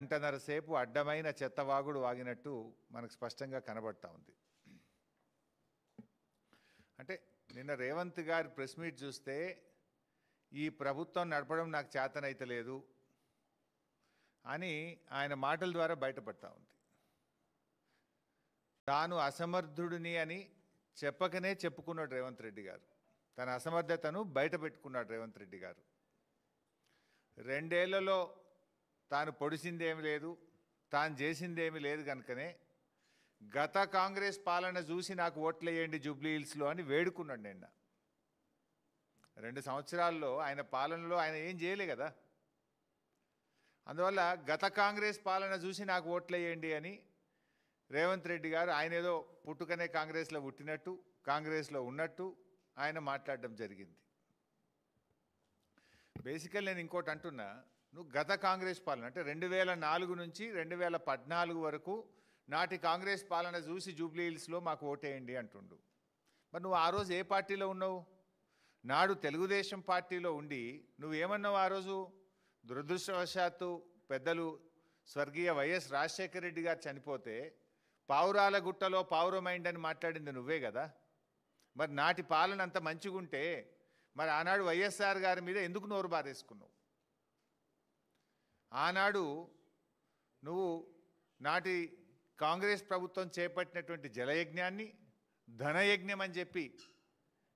గంటన్నర సేపు అడ్డమైన చెత్తవాగుడు వాగినట్టు మనకు స్పష్టంగా కనబడతా ఉంది. అంటే నిన్న రేవంత్ గారి ప్రెస్ మీట్ చూస్తే ఈ ప్రభుత్వం నడపడం నాకు చేతనైతలేదు అని ఆయన మాటల ద్వారా బయటపడతా ఉంది. తాను అసమర్థుడిని అని చెప్పకనే చెప్పుకున్నాడు రేవంత్ రెడ్డి గారు. తన అసమర్థతను బయట పెట్టుకున్నాడు రేవంత్ రెడ్డి గారు. 2 ఏళ్లలో తాను పొడిచిందేమీ లేదు, తాను చేసిందేమీ లేదు కనుకనే గత కాంగ్రెస్ పాలన చూసి నాకు ఓట్లేయండి జూబ్లీ హిల్స్లో అని వేడుకున్నాడు నిన్న. 2 సంవత్సరాల్లో ఆయన పాలనలో ఆయన ఏం చేయలే కదా. అందువల్ల గత కాంగ్రెస్ పాలన చూసి నాకు ఓట్లేయండి అని రేవంత్ రెడ్డి గారు ఆయన ఏదో పుట్టుకనే కాంగ్రెస్లో పుట్టినట్టు, కాంగ్రెస్లో ఉన్నట్టు ఆయన మాట్లాడడం జరిగింది. బేసికల్ నేను ఇంకోటి అంటున్నా, నువ్వు గత కాంగ్రెస్ పాలన అంటే 2004 నుంచి 2014 వరకు నాటి కాంగ్రెస్ పాలన చూసి జూబ్లీ హిల్స్లో మాకు ఓటేయండి అంటుండు. మరి నువ్వు ఆ రోజు ఏ పార్టీలో ఉన్నావు? నాడు తెలుగుదేశం పార్టీలో ఉండి నువ్వేమన్నావు ఆ రోజు? దురదృష్టవశాత్తు పెద్దలు స్వర్గీయ వైఎస్ రాజశేఖర రెడ్డి గారు చనిపోతే పావురాల గుట్టలో పావురమైండ్ అని మాట్లాడింది నువ్వే కదా. మరి నాటి పాలన అంత మంచిగుంటే మరి ఆనాడు వైఎస్ఆర్ గారి మీద ఎందుకు నోరు బారేసుకున్నావు? ఆనాడు నువ్వు నాటి కాంగ్రెస్ ప్రభుత్వం చేపట్టినటువంటి జలయజ్ఞాన్ని ధనయజ్ఞం అని చెప్పి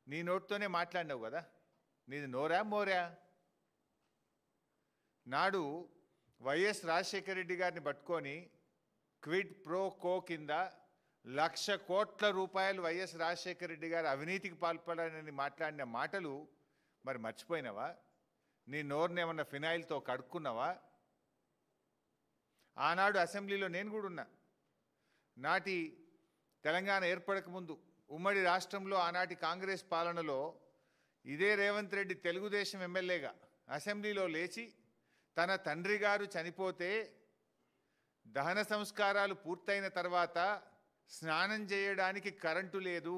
నీ నోటితోనే మాట్లాడినావు కదా. నీది నోరా మోరా? నాడు వైఎస్ రాజశేఖర రెడ్డి గారిని పట్టుకొని క్విడ్ ప్రో కో కింద 1,00,000 కోట్ల రూపాయలు వైఎస్ రాజశేఖర రెడ్డి గారు అవినీతికి పాల్పడాలని మాట్లాడిన మాటలు మరి మర్చిపోయినావా? నీ నోరుని ఏమన్నా ఫినాయిల్తో కడుక్కున్నావా? ఆనాడు అసెంబ్లీలో నేను కూడా ఉన్నా. నాటి తెలంగాణ ఏర్పడకముందు ఉమ్మడి రాష్ట్రంలో ఆనాటి కాంగ్రెస్ పాలనలో ఇదే రేవంత్ రెడ్డి తెలుగుదేశం ఎమ్మెల్యేగా అసెంబ్లీలో లేచి తన తండ్రి గారు చనిపోతే దహన సంస్కారాలు పూర్తయిన తర్వాత స్నానం చేయడానికి కరెంటు లేదు,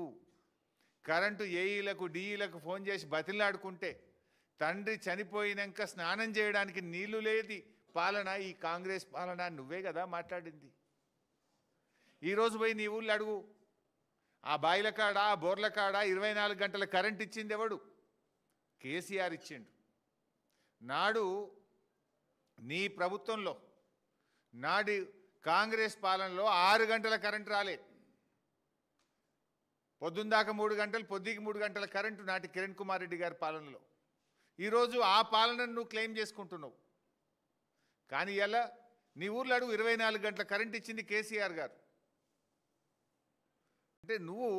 కరెంటు ఏఈలకు డిఈలకు ఫోన్ చేసి బతిలాడుకుంటే తండ్రి చనిపోయినాక స్నానం చేయడానికి నీళ్లు లేది పాలన ఈ కాంగ్రెస్ పాలన నువ్వే కదా మాట్లాడింది. ఈరోజు పోయి నీ ఊళ్ళో అడుగు, ఆ బాయిల కాడ ఆ బోర్ల కాడ 24 గంటల కరెంట్ ఇచ్చింది ఎవడు? కేసీఆర్ ఇచ్చిండు. నాడు నీ ప్రభుత్వంలో నాడు కాంగ్రెస్ పాలనలో 6 గంటల కరెంటు రాలే. పొద్దుందాకా 3 గంటలు, పొద్దుకి 3 గంటల కరెంటు నాటి కిరణ్ కుమార్ రెడ్డి గారి పాలనలో. ఈరోజు ఆ పాలనను నువ్వు క్లెయిమ్ చేసుకుంటున్నావు. కానీ ఇలా నీ ఊర్లో అడుగు 24 గంటల కరెంట్ ఇచ్చింది కేసీఆర్ గారు. అంటే నువ్వు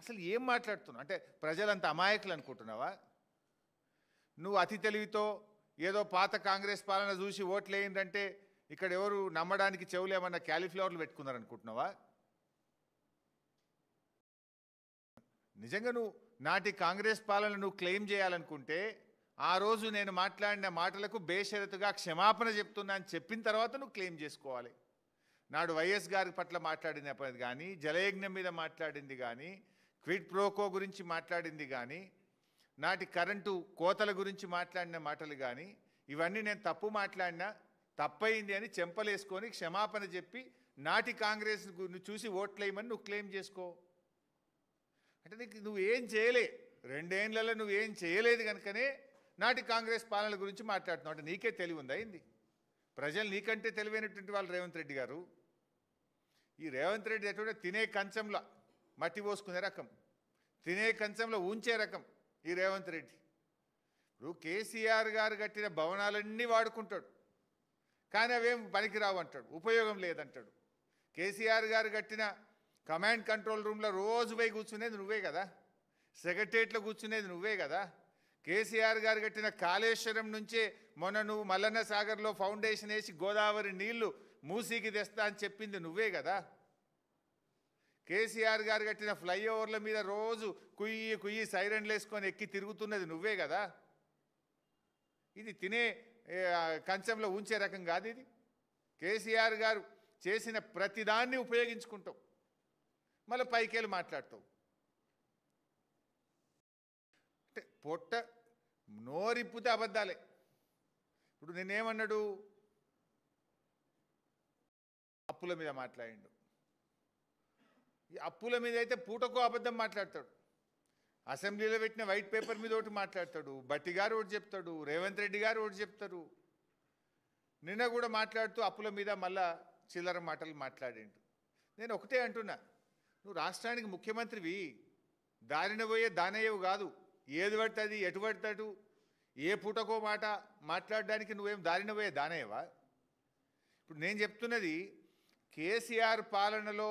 అసలు ఏం మాట్లాడుతున్నావు? అంటే ప్రజలంత అమాయకులు అనుకుంటున్నావా? నువ్వు అతి తెలివితో ఏదో పాత కాంగ్రెస్ పాలన చూసి ఓట్లు వేయిందంటే ఇక్కడ ఎవరు నమ్మడానికి చెవులు ఏమన్నా క్యాలీఫ్లవర్లు పెట్టుకున్నారనుకుంటున్నావా? నిజంగా నువ్వు నాటి కాంగ్రెస్ పాలన నువ్వు క్లెయిమ్ చేయాలనుకుంటే ఆ రోజు నేను మాట్లాడిన మాటలకు బేషరతుగా క్షమాపణ చెప్తున్నా అని చెప్పిన తర్వాత నువ్వు క్లెయిమ్ చేసుకోవాలి. నాడు వైఎస్ గారి పట్ల మాట్లాడినది కానీ, జలయజ్ఞం మీద మాట్లాడింది కానీ, క్విడ్ ప్రోకో గురించి మాట్లాడింది కానీ, నాటి కరెంటు కోతల గురించి మాట్లాడిన మాటలు కానీ, ఇవన్నీ నేను తప్పు మాట్లాడినా తప్పయింది అని చెంపలేసుకొని క్షమాపణ చెప్పి నాటి కాంగ్రెస్ చూసి ఓట్లేయమని నువ్వు క్లెయిమ్ చేసుకో. అంటే నీకు నువ్వేం చేయలే, 2 ఏళ్లలో నువ్వేం చేయలేదు కనుకనే నాటి కాంగ్రెస్ పాలన గురించి మాట్లాడుతున్నావు. అంటే నీకే తెలివి ఉందా ఏంది? ప్రజలు నీకంటే తెలివైనటువంటి వాళ్ళు రేవంత్ రెడ్డి గారు. ఈ రేవంత్ రెడ్డి ఎటువంటి తినే కంచంలో మట్టి పోసుకునే రకం, తినే కంచంలో ఉంచే రకం ఈ రేవంత్ రెడ్డి. ఇప్పుడు కేసీఆర్ గారు కట్టిన భవనాలన్నీ వాడుకుంటాడు, కానీ అవేం పనికిరావు అంటాడు, ఉపయోగం లేదంటాడు. కేసీఆర్ గారు కట్టిన కమాండ్ కంట్రోల్ రూమ్లో రోజు పోయి కూర్చునేది నువ్వే కదా, సెక్రటరియట్లో కూర్చునేది నువ్వే కదా. కేసీఆర్ గారు కట్టిన కాళేశ్వరం నుంచే మొన్న నువ్వు మల్లన్న సాగర్లో ఫౌండేషన్ వేసి గోదావరి నీళ్లు మూసీకి తెస్తా అని చెప్పింది నువ్వే కదా. కేసీఆర్ గారు కట్టిన ఫ్లైఓవర్ల మీద రోజు కుయ్యి కుయ్యి సైరన్లు వేసుకొని ఎక్కి తిరుగుతున్నది నువ్వే కదా. ఇది తినే కంచంలో ఉంచే రకం కాదు ఇది. కేసీఆర్ గారు చేసిన ప్రతిదాన్ని ఉపయోగించుకుంటావు, మళ్ళీ పైకెళ్ళి మాట్లాడతావు. అంటే పొట్ట నోరిప్పితే అబద్ధాలే. ఇప్పుడు నేనేమన్నాడు, అప్పుల మీద మాట్లాడిండు. ఈ అప్పుల మీద అయితే పూటకో అబద్ధం మాట్లాడతాడు. అసెంబ్లీలో పెట్టిన వైట్ పేపర్ మీద ఒకటి మాట్లాడతాడు, బట్టి గారు ఒకటి చెప్తాడు, రేవంత్ రెడ్డి గారు ఒకటి చెప్తారు. నిన్న కూడా మాట్లాడుతూ అప్పుల మీద మళ్ళా చిల్లర మాటలు మాట్లాడిండు. నేను ఒకటే అంటున్నా, నువ్వు రాష్ట్రానికి ముఖ్యమంత్రివి, దారిన పోయే దానయ్యవు కాదు. ఏది పడుతుంది ఎటు పడతాడు ఏ పూటకో మాట మాట్లాడడానికి నువ్వేం దారిన పోయే దానయ్యవా? ఇప్పుడు నేను చెప్తున్నది, కేసీఆర్ పాలనలో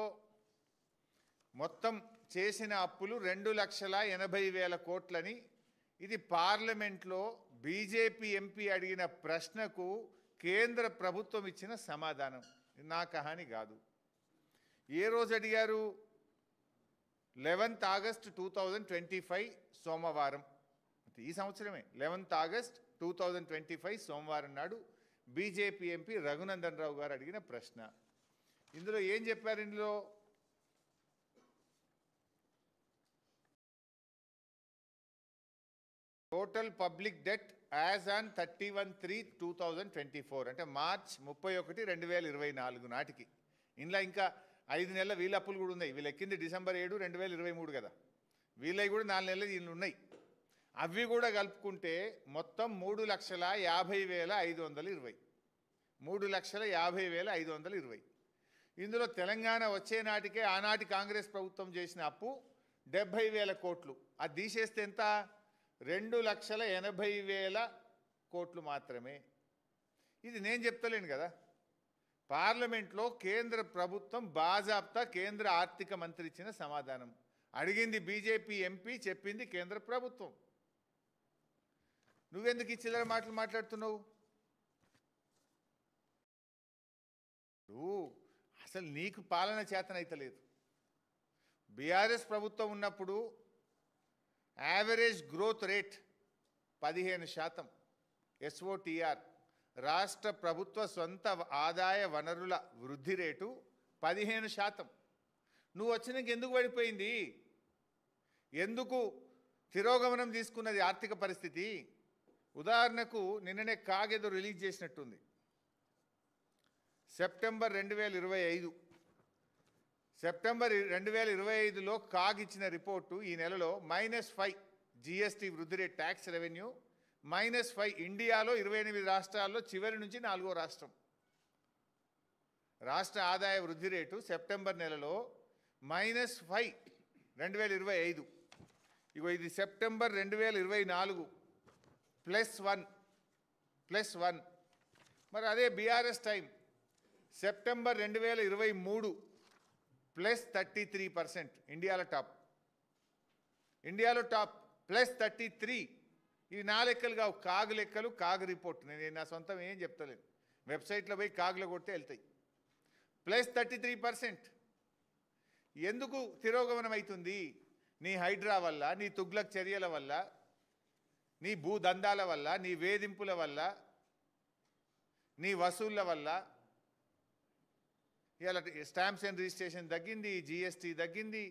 మొత్తం చేసిన అప్పులు 2,80,000 కోట్లని. ఇది పార్లమెంట్లో బీజేపీ ఎంపీ అడిగిన ప్రశ్నకు కేంద్ర ప్రభుత్వం ఇచ్చిన సమాధానం. నా కహాని కాదు. ఏ రోజు అడిగారు? 11th August 2025 సోమవారం, ఈ సంవత్సరమే 11th August 2025 సోమవారం నాడు బీజేపీ ఎంపీ రఘునందన్ రావు గారు అడిగిన ప్రశ్న. ఇందులో ఏం చెప్పారు? ఇందులో total public debt as on 31/3/2024 అంటే మార్చ్ 31, 2024 నాటికి. ఇందులో ఇంకా 5 నెలల వీళ్ళ అప్పులు కూడా ఉన్నాయి. వీళ్ళు ఎక్కింది December 7, 2023 కదా. వీళ్ళవి కూడా 4 నెలలు వీళ్ళు ఉన్నాయి. అవి కూడా కలుపుకుంటే మొత్తం 3,50,520. 3,50,520. ఇందులో తెలంగాణ వచ్చే నాటికే ఆనాటి కాంగ్రెస్ ప్రభుత్వం చేసిన అప్పు 70,000 కోట్లు. అది తీసేస్తే ఎంత? 2,80,000 కోట్లు మాత్రమే. ఇది నేను చెప్తలేను కదా. పార్లమెంట్లో కేంద్ర ప్రభుత్వం బాజాప్తా కేంద్ర ఆర్థిక మంత్రి ఇచ్చిన సమాధానం. అడిగింది బీజేపీ ఎంపీ, చెప్పింది కేంద్ర ప్రభుత్వం. నువ్వెందుకు ఈ చిల్లర మాటలు మాట్లాడుతున్నావు? అసలు నీకు పాలన చేతనైతలేదు. బీఆర్ఎస్ ప్రభుత్వం ఉన్నప్పుడు యావరేజ్ గ్రోత్ రేట్ 15%, SOTR రాష్ట్ర ప్రభుత్వ సొంత ఆదాయ వనరుల వృద్ధి రేటు 15%. నువ్వు వచ్చినాక ఎందుకు పడిపోయింది? ఎందుకు తిరోగమనం తీసుకున్నది ఆర్థిక పరిస్థితి? ఉదాహరణకు నిన్ననే కాగేదో రిలీజ్ చేసినట్టుంది. సెప్టెంబర్ 2025 2025లో కాగ్ ఇచ్చిన రిపోర్టు ఈ నెలలో -5 GST వృద్ధి రేట్, ట్యాక్స్ రెవెన్యూ -5. ఇండియాలో 28 రాష్ట్రాల్లో చివరి నుంచి 4వ రాష్ట్రం. రాష్ట్ర ఆదాయ వృద్ధి రేటు సెప్టెంబర్ నెలలో -5 2025. ఇగో ఇది సెప్టెంబర్ 2024 +1. మరి అదే బీఆర్ఎస్ టైం సెప్టెంబర్ 2023 +33%. ఇండియాలో టాప్ +33. ఇవి నా లెక్కలు కావు, కాగు లెక్కలు, కాగు రిపోర్ట్. నేను నా సొంతం ఏం చెప్తలేను. వెబ్సైట్లో పోయి కాగులో కొడితే వెళ్తాయి. +33%. ఎందుకు తిరోగమనం అవుతుంది? నీ హైడ్రా వల్ల, నీ తుగ్లక్ చర్యల వల్ల, నీ భూదందాల వల్ల, నీ వేధింపుల వల్ల, నీ వసూళ్ల వల్ల. ఇలా స్టాంప్స్ అండ్ రిజిస్ట్రేషన్ తగ్గింది, GST తగ్గింది,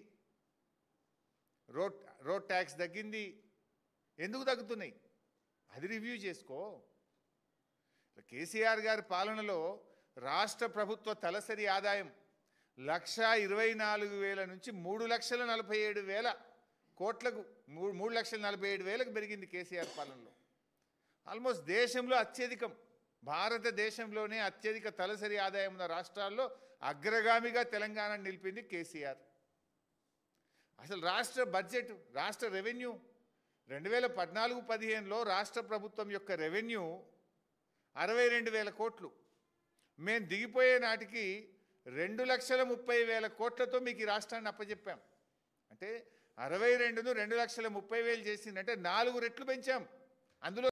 రోడ్ ట్యాక్స్ తగ్గింది. ఎందుకు తగ్గుతున్నాయి? అది రివ్యూ చేసుకో. కేసీఆర్ గారి పాలనలో రాష్ట్ర ప్రభుత్వ తలసరి ఆదాయం 1,24,000 నుంచి 3,47,000 కోట్లకు 3,47,000కు పెరిగింది కేసీఆర్ పాలనలో. ఆల్మోస్ట్ దేశంలో అత్యధికం. భారతదేశంలోనే అత్యధిక తలసరి ఆదాయం ఉన్న రాష్ట్రాల్లో అగ్రగామిగా తెలంగాణ నిలిపింది కేసీఆర్. అసలు రాష్ట్ర బడ్జెట్, రాష్ట్ర రెవెన్యూ 2014-15లో రాష్ట్ర ప్రభుత్వం యొక్క రెవెన్యూ 62,000 కోట్లు. మేము దిగిపోయే నాటికి 2,30,000 కోట్లతో మీకు ఈ రాష్ట్రాన్ని అప్పచెప్పాం. అంటే 62ను 2,30,000 చేసిందంటే 4 రెట్లు పెంచాం. అందులో